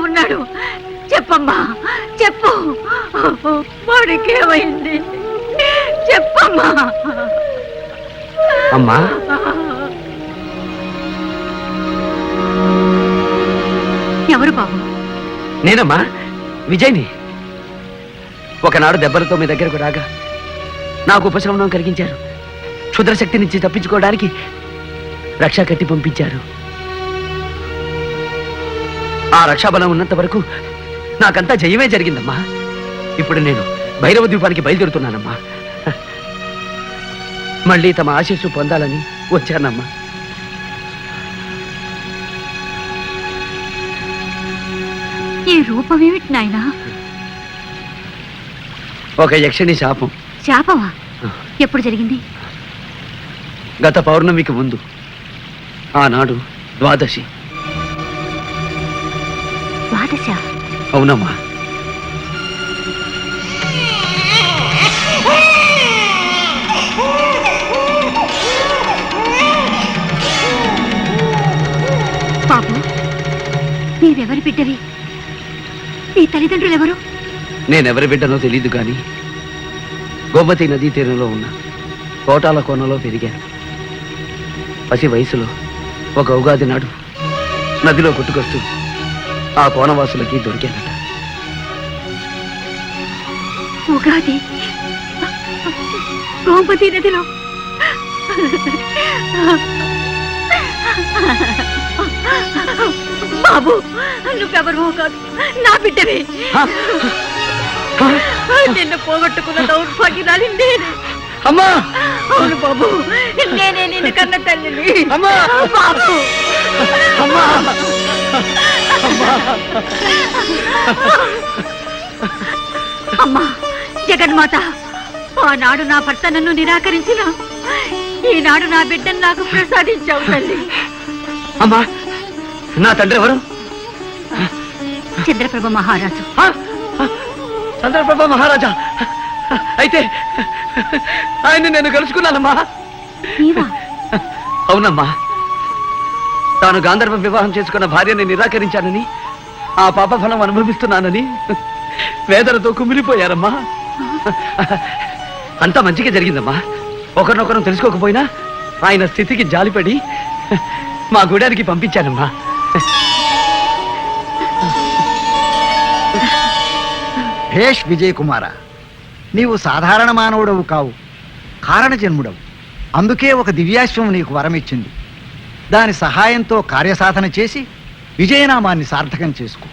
ఉన్నాడు. చెప్పమ్మా, చెప్పు. వాడికేమైంది? చెప్పమ్మా. అమ్మా, ఎవరు బాబు? నేనమ్మా, విజయ్ని. ఒకనాడు దెబ్బలతో మీ దగ్గరకు రాగా నాకు ఉపశమనం కలిగించారు. క్షుద్రశక్తి నుంచి తప్పించుకోవడానికి రక్షా కట్టి పంపించారు. ఆ రక్షాబలం ఉన్నంత వరకు నాకంతా జయమే జరిగిందమ్మా. ఇప్పుడు నేను భైరవ ద్వీపానికి బయలుదేరుతున్నానమ్మా. మళ్ళీ తమ ఆశీస్సు పొందాలని వచ్చానమ్మా. ఈ రూపమేమిటి నాయనా? ఒక యక్షిణి శాపం. శాపమా? ఎప్పుడు జరిగింది? గత పౌర్ణమికి ముందు. ఆనాడు ద్వాదశి. ద్వాదశ? అవునమ్మా. బాబు, నీవెవరి బిడ్డవి? నీ తల్లిదండ్రులు ఎవరు? నేనెవరి బిడ్డనో తెలీదు కానీ గోమతి నదీ తీరంలో ఉన్న కోటాల కోనలో పెరిగాను. పసి వయసులో ఒక ఉగాది నాడు నదిలో కొట్టుకొస్తూ ఆ కోనవాసులకి దొరికానట. ఉగాది గోమతి నదిలో? బాబు, నువ్వెవరు కాదు, నా బిడ్డవి. నిన్ను పోగొట్టుకున్న దౌర్భాగ్యురాలి నేనే. అమ్మా! అవును బాబు, నేనే నిన్ను కన్న తల్లిని. అమ్మా! బాబు! అమ్మా! అమ్మా జగన్మాత, ఆనాడు నా భర్త నన్ను నిరాకరించిన ఈనాడు నా బిడ్డను నాకు ప్రసాదించావు తల్లి. అమ్మా, నా తండ్రి ఎవరు? చంద్రప్రభ మహారాజు. చంద్రప్రభ మహారాజా? అయితే ఆయన్ని నేను కలుసుకున్నానమ్మా. అవునమ్మా, తాను గాంధర్వ వివాహం చేసుకున్న భార్యని నిరాకరించానని, ఆ పాప ఫలం అనుభవిస్తున్నానని వేదనతో కుమిలిపోయారమ్మా. అంతా మంచిగా జరిగిందమ్మా. ఒకరినొకరం తెలుసుకోకపోయినా ఆయన స్థితికి జాలిపడి మా గూడానికి పంపించానమ్మా. భేష్ విజయ్ కుమార, నీవు సాధారణ మానవుడవు కావు, కారణ జన్ముడవు. అందుకే ఒక దివ్యాశ్వం నీకు వరమిచ్చింది. దాని సహాయంతో కార్యసాధన చేసి విజయనామాన్ని సార్థకం చేసుకో.